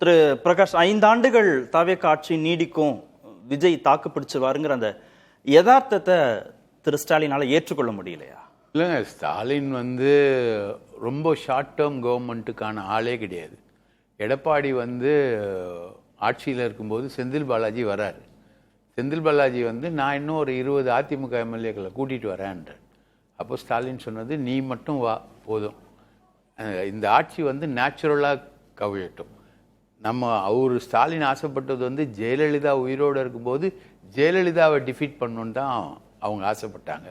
திரு பிரகாஷ், 5 ஆண்டுகள் தாவேக ஆட்சி நீடிக்கும், விஜய் தாக்கு பிடிச்சுவாருங்கிற அந்த யதார்த்தத்தை திரு ஸ்டாலினால ஏற்றுக்கொள்ள முடியலையா? இல்லைங்க, ஸ்டாலின் ரொம்ப ஷார்ட் டேர்ம் கவர்மெண்ட்டுக்கான ஆளே கிடையாது. எடப்பாடி ஆட்சியில் இருக்கும்போது செந்தில் பாலாஜி வராரு. செந்தில் பாலாஜி நான் இன்னும் ஒரு 20 அதிமுக எம்எல்ஏக்களை கூட்டிகிட்டு வரேன்றார். அப்போ ஸ்டாலின் சொன்னது, நீ மட்டும் வா போதும், இந்த ஆட்சி நேச்சுரலாக கவிழட்டும். அவர் ஸ்டாலின் ஆசைப்பட்டது ஜெயலலிதா உயிரோடு இருக்கும்போது ஜெயலலிதாவை டிஃபீட் பண்ணணுன்னு தான் அவங்க ஆசைப்பட்டாங்க.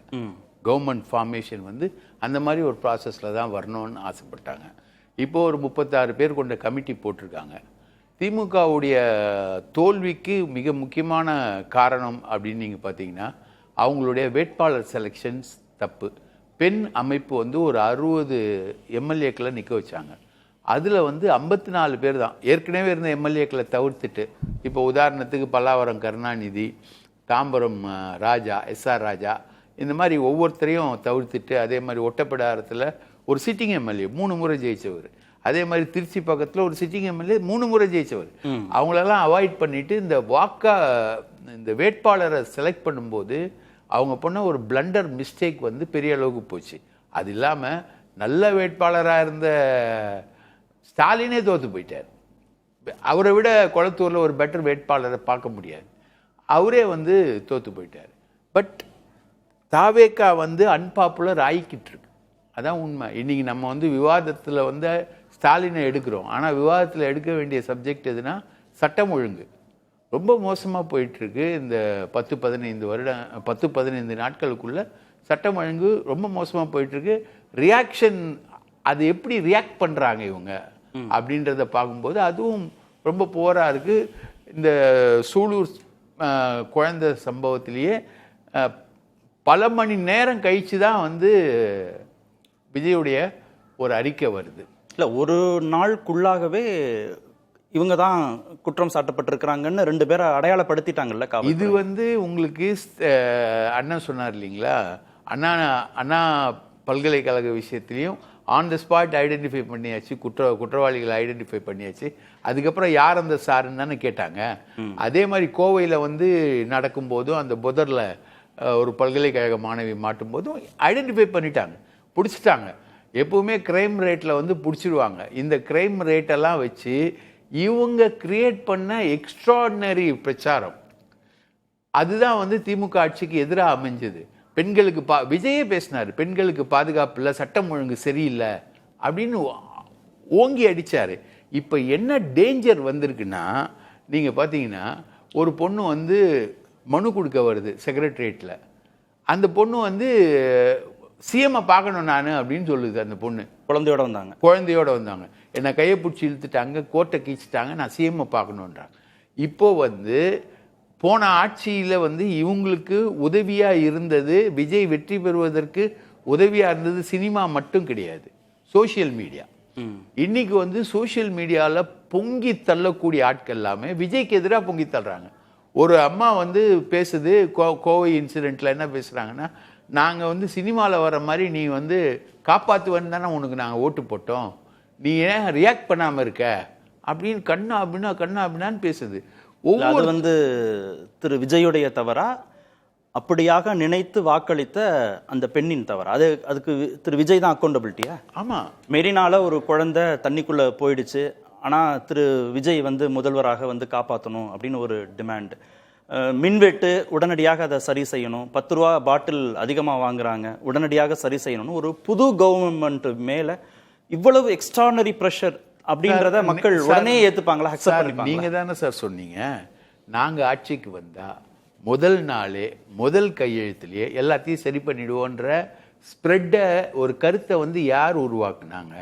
கவர்மெண்ட் ஃபார்மேஷன் அந்த மாதிரி ஒரு ப்ராசஸில் தான் வரணும்னு ஆசைப்பட்டாங்க. இப்போ ஒரு 36 பேர் கொண்ட கமிட்டி போட்டிருக்காங்க. திமுகவுடைய தோல்விக்கு மிக முக்கியமான காரணம் அப்படின்னு நீங்கள் பார்த்தீங்கன்னா, அவங்களுடைய வேட்பாளர் செலெக்ஷன்ஸ் தப்பு. பெண் அமைப்பு ஒரு 60 எம்எல்ஏக்களை நிற்க வச்சாங்க. அதில் 54 பேர் தான் ஏற்கனவே இருந்த எம்எல்ஏக்களை தவிர்த்துட்டு, இப்போ உதாரணத்துக்கு பல்லாவரம் கருணாநிதி, தாம்பரம் ராஜா, எஸ்ஆர் ராஜா, இந்த மாதிரி ஒவ்வொருத்தரையும் தவிர்த்துட்டு, அதே மாதிரி ஒட்டப்பிடாரத்தில் ஒரு சிட்டிங் எம்எல்ஏ 3 முறை ஜெயிச்சவர், அதே மாதிரி திருச்சி பக்கத்தில் ஒரு சிட்டிங் எம்எல்ஏ 3 முறை ஜெயிச்சவர், அவங்களெல்லாம் அவாய்ட் பண்ணிட்டு இந்த வேட்பாளரை செலக்ட் பண்ணும்போது அவங்க பண்ண ஒரு பிளண்டர் மிஸ்டேக் பெரிய அளவுக்கு போச்சு. அது இல்லாமல் நல்ல வேட்பாளராக இருந்த ஸ்டாலினே தோற்று போயிட்டார். அவரை விட கொளத்தூரில் ஒரு பெட்டர் வேட்பாளரை பார்க்க முடியாது. அவரே தோற்று போயிட்டார். பட் தாவேகா அன்பாப்புலர் ஆகிக்கிட்டு இருக்கு. அதான் உண்மை. இன்னைக்கு நம்ம விவாதத்தில் ஸ்டாலினை எடுக்கிறோம். ஆனால் விவாதத்தில் எடுக்க வேண்டிய சப்ஜெக்ட் எதுனா சட்டம் ஒழுங்கு ரொம்ப மோசமாக போயிட்டுருக்கு. இந்த 10-15 நாட்களுக்குள்ள சட்டம் ஒழுங்கு ரொம்ப மோசமாக போயிட்டுருக்கு. ரியாக்ஷன், அது எப்படி ரியாக்ட் பண்ணுறாங்க இவங்க அப்படின்றத பார்க்கும்போது அதுவும் ரொம்ப போராக இருக்குது. இந்த சூலூர் குழந்தை சம்பவத்திலேயே பல மணி நேரம் கழித்து தான் விஜயுடைய ஒரு அறிக்கை வருது. இல்லை, ஒரு நாளுக்குள்ளாகவே இவங்க தான் குற்றம் சாட்டப்பட்டிருக்கிறாங்கன்னு 2 பேரை அடையாளப்படுத்திட்டாங்கல்ல. இது உங்களுக்கு அண்ணா சொன்னார் இல்லைங்களா, அண்ணா பல்கலைக்கழக விஷயத்துலையும் ஆன் த ஸ்பாட் ஐடென்டிஃபை பண்ணியாச்சு, குற்றவாளிகளை ஐடென்டிஃபை பண்ணியாச்சு. அதுக்கப்புறம் யார் அந்த சாருன்னு தானே கேட்டாங்க. அதே மாதிரி கோவையில் நடக்கும்போதும் அந்த புதரில் ஒரு பல்கலைக்கழக மாணவி மாட்டும் போதும் ஐடென்டிஃபை பண்ணிட்டாங்க, பிடிச்சிட்டாங்க. எப்பவுமே கிரைம் ரேட்டில் பிடிச்சிடுவாங்க. இந்த கிரைம் ரேட்டெல்லாம் வச்சு இவங்க கிரியேட் பண்ண எக்ஸ்ட்ராடினரி பிரச்சாரம், அதுதான் திமுக ஆட்சிக்கு எதிராக அமைஞ்சது. பெண்களுக்கு விஜயே பேசினார், பெண்களுக்கு பாதுகாப்பு இல்லை, சட்டம் ஒழுங்கு சரியில்லை அப்படின்னு ஓங்கி அடித்தார். இப்போ என்ன டேஞ்சர் வந்திருக்குன்னா, நீங்கள் பார்த்தீங்கன்னா ஒரு பொண்ணு மனு கொடுக்க வருது செக்ரட்டரியேட்டில். அந்த பொண்ணு சிஎம்ஐ பார்க்கணும் நான் அப்படின்னு சொல்லுது. அந்த பொண்ணு குழந்தையோட வந்தாங்க, என்னை கையை பிடிச்சி இழுத்துட்டாங்க, கோட்டை கீழ்ச்சிட்டாங்க, நான் சிஎம்ஐ பார்க்கணுன்றாங்க. இப்போது போன ஆட்சியில் இவங்களுக்கு உதவியாக இருந்தது, விஜய் வெற்றி பெறுவதற்கு உதவியாக இருந்தது சினிமா மட்டும் கிடையாது, சோஷியல் மீடியா. இன்னைக்கு சோஷியல் மீடியாவில் பொங்கி தள்ளக்கூடிய ஆட்கள் எல்லாமே விஜய்க்கு எதிராக பொங்கி தள்ளுறாங்க. ஒரு அம்மா பேசுது, கோவை இன்சிடெண்ட்டில் என்ன பேசுகிறாங்கன்னா, நாங்கள் சினிமாவில் வர மாதிரி நீ காப்பாற்றுவேன்னு தானே உனக்கு நாங்கள் ஓட்டு போட்டோம், நீ ஏன் ரியாக்ட் பண்ணாமல் இருக்க அப்படின்னு கண்ணா அப்படின்னான்னு பேசுது. அது திரு விஜயுடைய தவறா, அப்படியாக நினைத்து வாக்களித்த அந்த பெண்ணின் தவறா? அதுக்கு திரு விஜய் தான் அக்கௌண்டபிலிட்டியா? ஆமாம், மெரினால ஒரு குழந்தை தண்ணிக்குள்ளே போயிடுச்சு, ஆனால் திரு விஜய் முதல்வராக காப்பாற்றணும் அப்படின்னு ஒரு டிமாண்ட். மின்வெட்டு உடனடியாக அதை சரி செய்யணும், 10 ரூபா பாட்டில் அதிகமாக வாங்குறாங்க, உடனடியாக சரி செய்யணும். ஒரு புது கவர்மெண்ட் மேலே இவ்வளவு எக்ஸ்ட்ரானரி ப்ரெஷர் அப்படின்றத மக்கள் உடனே ஏற்றுப்பாங்களா, அக்செப்ட் பண்ணிப்பாங்களா? நீங்கள் தானே சார் சொன்னீங்க, நாங்கள் ஆட்சிக்கு வந்தால் முதல் நாளே முதல் கையெழுத்துலேயே எல்லாத்தையும் சரி பண்ணிடுவோன்ற ஸ்ப்ரெட்டை, ஒரு கருத்தை யார் உருவாக்குனாங்க?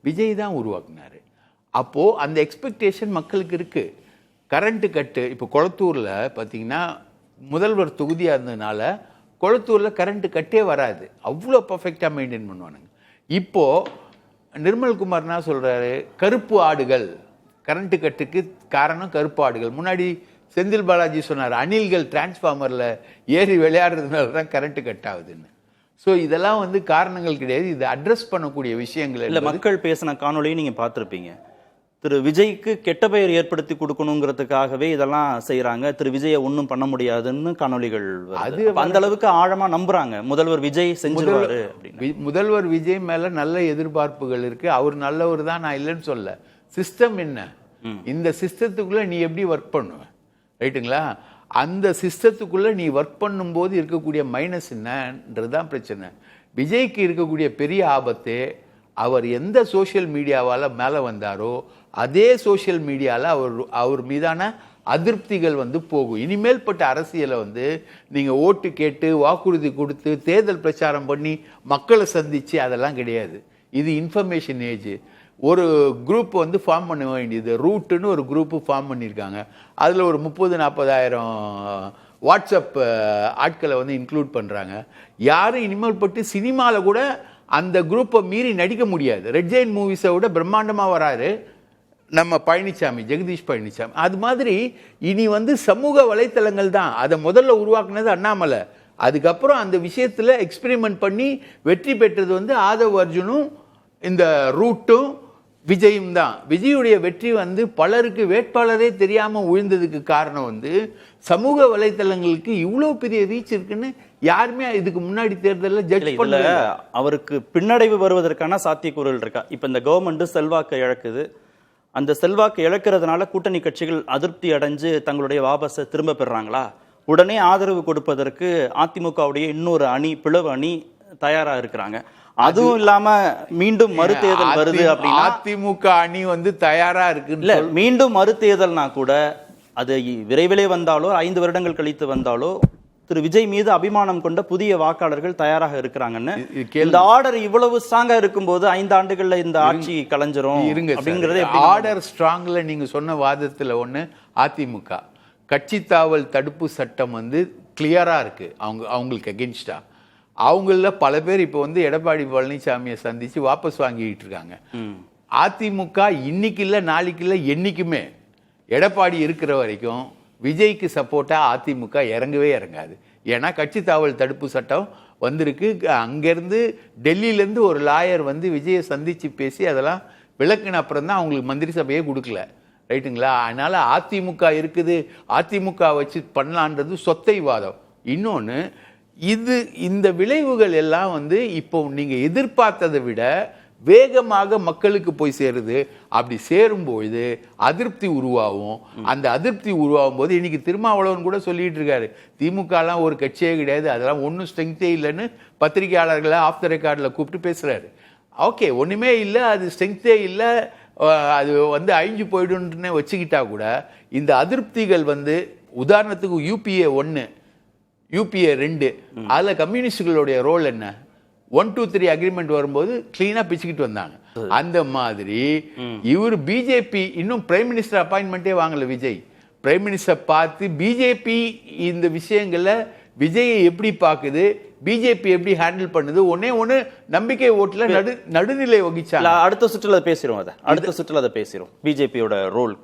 விஜய் தான் உருவாக்குனாரு. அப்போது அந்த எக்ஸ்பெக்டேஷன் மக்களுக்கு இருக்குது. கரண்ட்டு கட்டு இப்போ கொளத்தூரில் பார்த்தீங்கன்னா முதல்வர் தொகுதியாக இருந்ததுனால கொளத்தூரில் கரண்ட்டு கட்டே வராது, அவ்வளோ பர்ஃபெக்டாக மெயின்டைன் பண்ணுவானுங்க. இப்போது நிர்மல்குமார் என்ன சொல்கிறாரு, கருப்பு ஆடுகள், கரண்ட்டு கட்டுக்கு காரணம் கருப்பு ஆடுகள். முன்னாடி செந்தில் பாலாஜி சொன்னார், அணில்கள் டிரான்ஸ்ஃபார்மரில் ஏறி விளையாடுறதுனால தான் கரண்ட்டு கட் ஆகுதுன்னு. ஸோ இதெல்லாம் காரணங்கள் கிடையாது, இது அட்ரஸ் பண்ணக்கூடிய விஷயங்கள். இல்லை, மக்கள் பேசின காணொலியும் நீங்கள் பார்த்துருப்பீங்க. திரு விஜய்க்கு கெட்ட பெயர் ஏற்படுத்தி கொடுக்கணுங்கிறதுக்காகவே இதெல்லாம் செய்யறாங்க. திரு விஜயை ஒன்றும் பண்ண முடியாதுன்னு காணொலிகள் வருது. அந்த அளவுக்கு ஆழமா நம்புறாங்க முதல்வர் விஜய் செஞ்சிருவாரு அப்படின்னு. முதல்வர் விஜய் மேல நல்ல எதிர்பார்ப்புகள் இருக்கு. அவர் நல்லவர் தான், நான் இல்லைன்னு சொல்ல. சிஸ்டம் என்ன, இந்த சிஸ்டத்துக்குள்ள நீ எப்படி ஒர்க் பண்ணுவ, ரைட்டுங்களா? அந்த சிஸ்டத்துக்குள்ள நீ ஒர்க் பண்ணும்போது இருக்கக்கூடிய மைனஸ் என்னன்றதுதான் பிரச்சனை. விஜய்க்கு இருக்கக்கூடிய பெரிய ஆபத்து, அவர் எந்த சோஷியல் மீடியாவால் மேலே வந்தாரோ அதே சோஷியல் மீடியாவில் அவர் மீதான அதிருப்திகள் போகும். இனிமேல் பட்ட அரசியலை நீங்கள் ஓட்டு கேட்டு வாக்குறுதி கொடுத்து தேர்தல் பிரச்சாரம் பண்ணி மக்களை சந்தித்து அதெல்லாம் கிடையாது. இது இன்ஃபர்மேஷன் ஏஜ். ஒரு குரூப் ஃபார்ம் பண்ண வேண்டியது, ரூட்டுன்னு ஒரு குரூப்பு ஃபார்ம் பண்ணியிருக்காங்க. அதில் ஒரு 30-40 வாட்ஸ்அப் ஆட்களை இன்க்ளூட் பண்ணுறாங்க. யாரும் இனிமேல் பட்டு சினிமாவில் கூட அந்த குரூப்பை மீறி நடிக்க முடியாது. ரெட் ஜெயின் மூவிஸை விட பிரம்மாண்டமாக வராரு நம்ம பழனிசாமி, ஜெகதீஷ் பழனிசாமி. அது மாதிரி இனி சமூக வலைத்தளங்கள் தான். அதை முதல்ல உருவாக்குனது அண்ணாமலை. அதுக்கப்புறம் அந்த விஷயத்தில் எக்ஸ்பெரிமெண்ட் பண்ணி வெற்றி பெற்றது ஆதவ் அர்ஜுனும் இந்த ரூட்டும் விஜயும் தான். விஜயுடைய வெற்றி பலருக்கு வேட்பாளரே தெரியாமல் விழுந்ததுக்கு காரணம் சமூக வலைத்தளங்களுக்கு இவ்வளோ பெரிய ரீச் இருக்குன்னு யாருமே இதுக்கு முன்னாடி தேர்தலில் ஜட்ஜ் பண்ணல. அவருக்கு பின்னடைவு வருவதற்கான சாத்தியக்கூறுகள் இருக்கா? இப்போ இந்த கவர்மெண்ட் செல்வாக்கை இழக்குது. அந்த செல்வாக்கு இழக்கிறதுனால கூட்டணி கட்சிகள் அதிருப்தி அடைஞ்சு தங்களுடைய வாபஸை திரும்ப பெறாங்களா? உடனே ஆதரவு கொடுப்பதற்கு அதிமுகவுடைய இன்னொரு அணி, பிளவு அணி தயாரா இருக்கிறாங்க. அதுவும் இல்லாம மீண்டும் மறுதேர்தல் வருது அப்படின்னா அதிமுக அணி தயாரா இருக்கு. இல்ல, மீண்டும் மறுதேர்தல்னா கூட அது விரைவிலே வந்தாலோ 5 வருடங்கள் கழித்து வந்தாலோ திரு விஜய் மீது அபிமானம் கொண்ட புதிய வாக்காளர்கள் தயாராக இருக்கிறாங்கன்னு. இந்த ஆர்டர் இவ்வளவு ஸ்ட்ராங்கா இருக்கும்போது 5 ஆண்டுகள்ல இந்த ஆட்சி கலைஞ்சிரும் அப்படிங்கறது ஆர்டர் ஸ்ட்ராங்ல நீங்க சொன்ன வாதத்துல ஒண்ணு, அதிமுக கட்சி தாவல் தடுப்பு சட்டம் கிளியரா இருக்கு. அவங்களுக்கு அகென்ஸ்டா அவங்கள பல பேர் இப்போ எடப்பாடி பழனிசாமியை சந்திச்சு வாபஸ் வாங்கிட்டு இருக்காங்க. அதிமுக இன்னைக்கு இல்ல நாளைக்கு இல்ல என்னைக்குமே எடப்பாடி இருக்கிற வரைக்கும் விஜய்க்கு சப்போர்ட்டா அதிமுக இறங்கவே இறங்காது. ஏன்னா கட்சி தாவல் தடுப்பு சட்டம் வந்திருக்கு. அங்கேருந்து டெல்லியிலேருந்து ஒரு லாயர் விஜயை சந்தித்து பேசி அதெல்லாம் விளக்குன அப்புறம் தான் அவங்களுக்கு மந்திரி சபையே கொடுக்கல, ரைட்டுங்களா? அதனால் அதிமுக இருக்குது, அதிமுக வச்சு பண்ணலான்றது சொத்தை வாதம். இன்னொன்று, இந்த விளைவுகள் எல்லாம் இப்போ நீங்கள் எதிர்பார்த்ததை விட வேகமாக மக்களுக்கு போய் சேருது. அப்படி சேரும்பொழுது அதிருப்தி உருவாகும். அந்த அதிருப்தி உருவாகும் போது இன்னைக்கு திருமாவளவன் கூட சொல்லிட்டு இருக்காரு, திமுகலாம் ஒரு கட்சியே கிடையாது, அதெல்லாம் ஒன்றும் ஸ்ட்ரென்த்தே இல்லைன்னு பத்திரிகையாளர்களை ஆஃப் த ரெக்கார்டில் கூப்பிட்டு பேசுறாரு. ஓகே, ஒன்றுமே இல்லை, அது ஸ்ட்ரென்த்தே இல்லை, அது அழிஞ்சு போயிடுன்னு வச்சுக்கிட்டா கூட இந்த அதிருப்திகள் உதாரணத்துக்கு UPA 1, UPA 2 அதில் கம்யூனிஸ்டுகளுடைய ரோல் என்ன? 1, 2, 3 அக்ரிமெண்ட் வரும்போது கிளீனா பிச்சுக்கிட்டு வந்தாங்க. அந்த மாதிரி இவர் பிஜேபி இன்னும் பிரைம் மினிஸ்டர் அப்பாயின்மெண்ட்டே வாங்கல. விஜய் பிரைம் மினிஸ்டர் பார்த்து பிஜேபி இந்த விஷயங்களை விஜயை எப்படி பார்க்குது, பிஜேபி எப்படி ஹேண்டில் பண்ணுது, ஒண்ணு நம்பிக்கை ஓட்டுல நடுநிலை வகிச்சாங்க. அடுத்த சுற்றுல பேசிடுவோம், அதை அடுத்த சுற்றுல அதை பேசிடுவோம் பிஜேபியோட ரோல்.